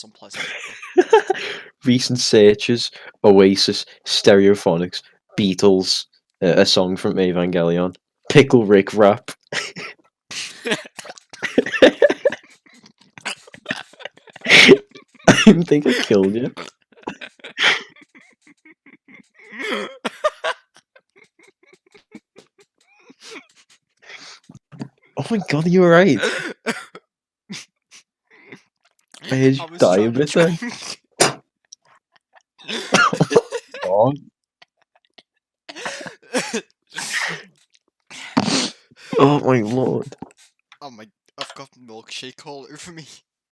was unpleasant. Recent searches: Oasis, Stereophonics, Beatles, a song from Evangelion, Pickle Rick rap. I think I killed you. Oh my god, you were right. I heard you I was die a trying to bit then. drink. Oh, oh my lord. Oh my! I've got milkshake all over me.